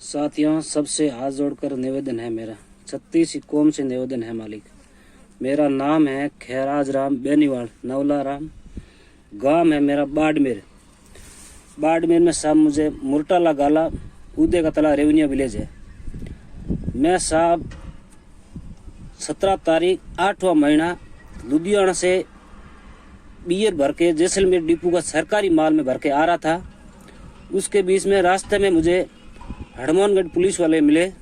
साथियों, सबसे हाथ जोड़कर निवेदन है मेरा, 36 कौम से निवेदन है मालिक। मेरा नाम है खैराज राम बेनीवाल नवला राम। गांव है मेरा बाड़मेर। बाड़मेर में साहब मुझे मुरटाला गाला उदे का तला रेवनिया विलेज है। मैं साहब 17 तारीख 8वां महीना लुधियाना से बियर भर के जैसलमेर डिपू का सरकारी माल में भर के आ रहा था। उसके बीच में रास्ते में मुझे हनुमानगढ़ पुलिस वाले मिले।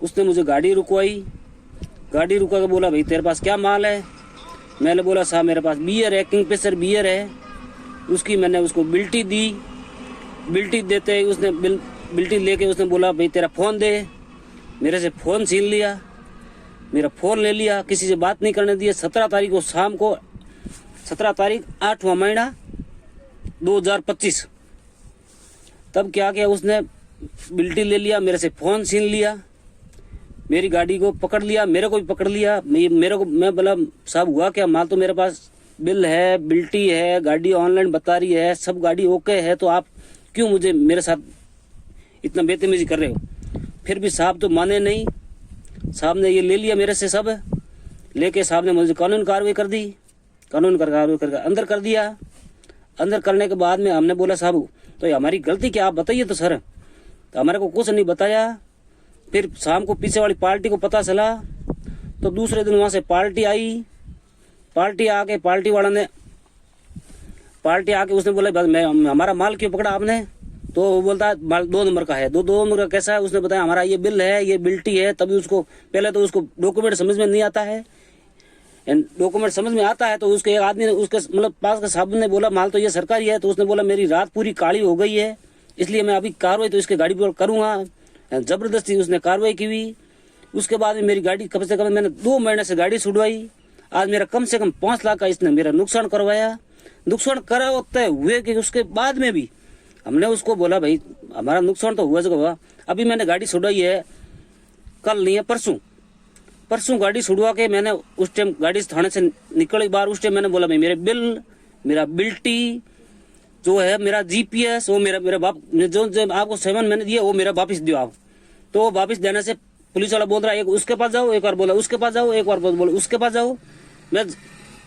उसने मुझे गाड़ी रुकवाई। गाड़ी रुका के बोला, भाई तेरे पास क्या माल है? मैंने बोला, साहब मेरे पास बियर है, किंगफिशर बियर है। उसकी मैंने उसको बिल्टी दी। बिल्टी देते ही उसने बिल्टी लेके उसने बोला, भाई तेरा फ़ोन दे। मेरे से फ़ोन छीन लिया, मेरा फ़ोन ले लिया, किसी से बात नहीं करने दिया। 17 तारीख को शाम को, 17 तारीख 8वां महीना 2025, तब क्या किया उसने, बिल्टी ले लिया, मेरे से फ़ोन छीन लिया, मेरी गाड़ी को पकड़ लिया, मेरे को भी पकड़ लिया। मेरे को मैं बोला, साहब हुआ क्या? माल तो मेरे पास बिल है, बिल्टी है, गाड़ी ऑनलाइन बता रही है, सब गाड़ी ओके है, तो आप क्यों मुझे मेरे साथ इतना बेतमीजी कर रहे हो? फिर भी साहब तो माने नहीं। साहब ने ये ले लिया मेरे से, सब लेके साहब ने मुझे कानूनी कार्रवाई कर दी। कानून कार्रवाई करके अंदर कर दिया। अंदर करने के बाद में हमने बोला, साहब तो ये हमारी गलती क्या, आप बताइए तो सर। तो हमारे को कुछ नहीं बताया। फिर शाम को पीछे वाली पार्टी को पता चला, तो दूसरे दिन वहां से पार्टी आई। पार्टी आके पार्टी वाला ने उसने बोला, मैं हमारा माल क्यों पकड़ा आपने? तो वो बोलता है माल 2 नंबर का है। दो नंबर का कैसा है? उसने बताया हमारा ये बिल है, ये बिल्टी है। तभी उसको पहले तो उसको डॉक्यूमेंट समझ में नहीं आता है। डॉक्यूमेंट समझ में आता है तो उसके एक आदमी ने, उसके मतलब पास का साहब ने बोला, माल तो ये सरकारी है। तो उसने बोला, मेरी रात पूरी काली हो गई है, इसलिए मैं अभी कार्रवाई तो इसके गाड़ी पर करूंगा। जबरदस्ती उसने कार्रवाई की हुई। उसके बाद में मेरी गाड़ी कम से कम मैंने 2 महीने से गाड़ी छुड़वाई। आज मेरा कम से कम 5 लाख का इसने मेरा नुकसान करवाया। नुकसान करवाते हुए कि उसके बाद में भी हमने उसको बोला, भाई हमारा नुकसान तो हुआ। अभी मैंने गाड़ी छुड़वाई है, कल नहीं है परसों गाड़ी छुड़वा के मैंने उस टाइम गाड़ी थाने से निकली बाहर। उस टाइम मैंने बोला, भाई मेरे बिल, मेरा बिल्टी जो है, मेरा जीपीएस, वो मेरा बाप जो आपको सेवन मैंने दिया वो मेरा वापिस दियो आप। तो वो वापिस देने से पुलिस वाला बोल रहा है, एक उसके पास जाओ, एक बार बोला उसके पास जाओ, एक बार बोला उसके पास जाओ। मैं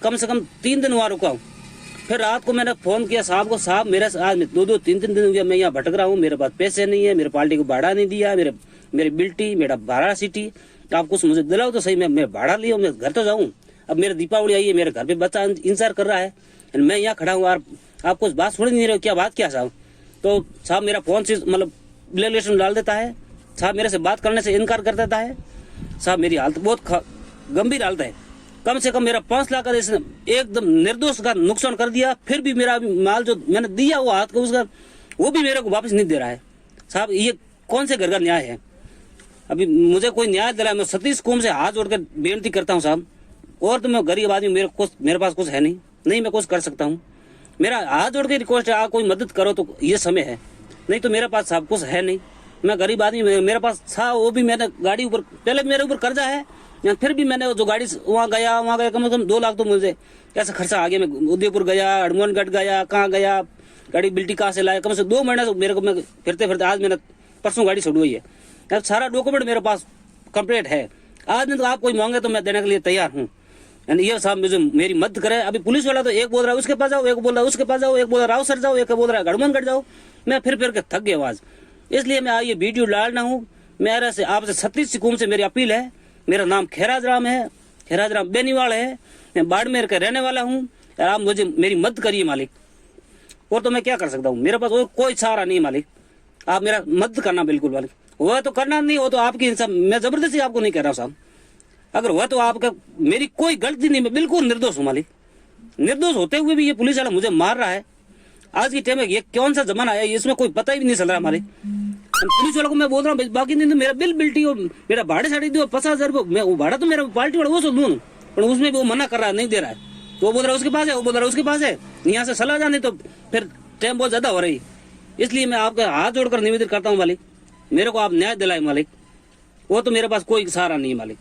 कम से कम 3 दिन वहाँ रुका हूँ। फिर रात को मैंने फोन किया साहब को, साहब मेरे आज 2-3 दिन हो गया मैं यहाँ भटक रहा हूँ, मेरे पास पैसे नहीं है, मेरे पार्टी को भाड़ा नहीं दिया, मेरी बिल्टी, मेरा भाड़ा सिटी, आप कुछ मुझे दिलाओ तो सही। मैं भाड़ा लिया, मैं घर तो जाऊँ। अब मेरे दीपावली आई है, मेरे घर पे बच्चा इंतजार कर रहा है, मैं यहाँ खड़ा हूँ। आप कुछ बात सुन नहीं रहे हो क्या? बात क्या साहब? तो साहब मेरा फोन से मतलब ब्लैकलिस्ट डाल देता है। साहब मेरे से बात करने से इनकार कर देता है। साहब मेरी हालत बहुत गंभीर हालत है। कम से कम मेरा 5 लाख का इसने एकदम निर्दोष का नुकसान कर दिया। फिर भी मेरा माल जो मैंने दिया वो हाथ को उसका, वो भी मेरे को वापस नहीं दे रहा है। साहब ये कौन से घर का न्याय है? अभी मुझे कोई न्याय दिलाए। मैं 36 कौम से हाथ जोड़कर बेनती करता हूँ साहब। और तो मैं गरीब आदमी, मेरे पास कुछ है नहीं मैं कुछ कर सकता हूँ। मेरा हाथ जोड़ के रिक्वेस्ट है, आप कोई मदद करो तो ये समय है, नहीं तो मेरे पास साहब कुछ है नहीं। मैं गरीब आदमी, मेरे पास था वो भी मैंने गाड़ी ऊपर, पहले मेरे ऊपर कर्जा है, फिर भी मैंने जो गाड़ी वहाँ गया कम से कम 2 लाख तो मुझे कैसा खर्चा आ गया। मैं उदयपुर गया, हनुमानगढ़ गया, कहाँ गया, गाड़ी बिल्टी कहाँ से लाया। कम से 2 महीने से मेरे को, मैं फिरते आज मैंने परसों गाड़ी छुड़वाई है। अब सारा डॉक्यूमेंट मेरे पास कंप्लीट है। आज नहीं तो आप कोई मांगे तो मैं देने के लिए तैयार हूँ। ये साहब मुझे मेरी मदद करे। अभी पुलिस वाला तो एक बोल रहा है उसके पास जाओ, एक बोल रहा है उसके पास जाओ, एक बोल रहा है राव सर जाओ, एक बोल रहा है हनुमानगढ़ जाओ। मैं फिर के थक गया आवाज, इसलिए मैं ये वीडियो डालना हूँ। मेरे से आपसे 36 कौम से मेरी अपील है। मेरा नाम खैराज राम है, खैराज राम बेनीवाल है। मैं बाड़मेर का रहने वाला हूँ। आप मुझे मेरी मदद करिए मालिक। और तो मैं क्या कर सकता हूँ? मेरे पास और कोई सहारा नहीं मालिक। आप मेरा मदद करना बिल्कुल मालिक। हुआ तो करना, नहीं हो तो आपकी इंसान, मैं जबरदस्ती आपको नहीं कह रहा हूँ साहब। अगर हुआ तो आपका, मेरी कोई गलती नहीं, मैं बिल्कुल निर्दोष हूँ मालिक। निर्दोष होते हुए भी ये पुलिस वाला मुझे मार रहा है। आज की टाइम में ये कौन सा जमाना है, इसमें कोई पता ही नहीं चल रहा मालिक। पुलिस वालों को मैं बोल रहा हूँ, बाकी दिन तो मेरा बिल्टी हो, मेरा भाड़े साड़ी दो 50,000 रुपये, वो भाड़ा तो मेरा पार्टी वाला वो सब दूँ, पर उसमें भी वो मना कर रहा है, नहीं दे रहा है। तो वो बोल रहा है उसके पास है, वो बोल रहा है उसके पास है, यहाँ से सलाह जाने तो फिर टाइम बहुत ज्यादा हो रही। इसलिए मैं आपका हाथ जोड़कर निवेदन करता हूँ मालिक, मेरे को आप न्याय दिलाए मालिक। वो तो मेरे पास कोई सहारा नहीं है मालिक।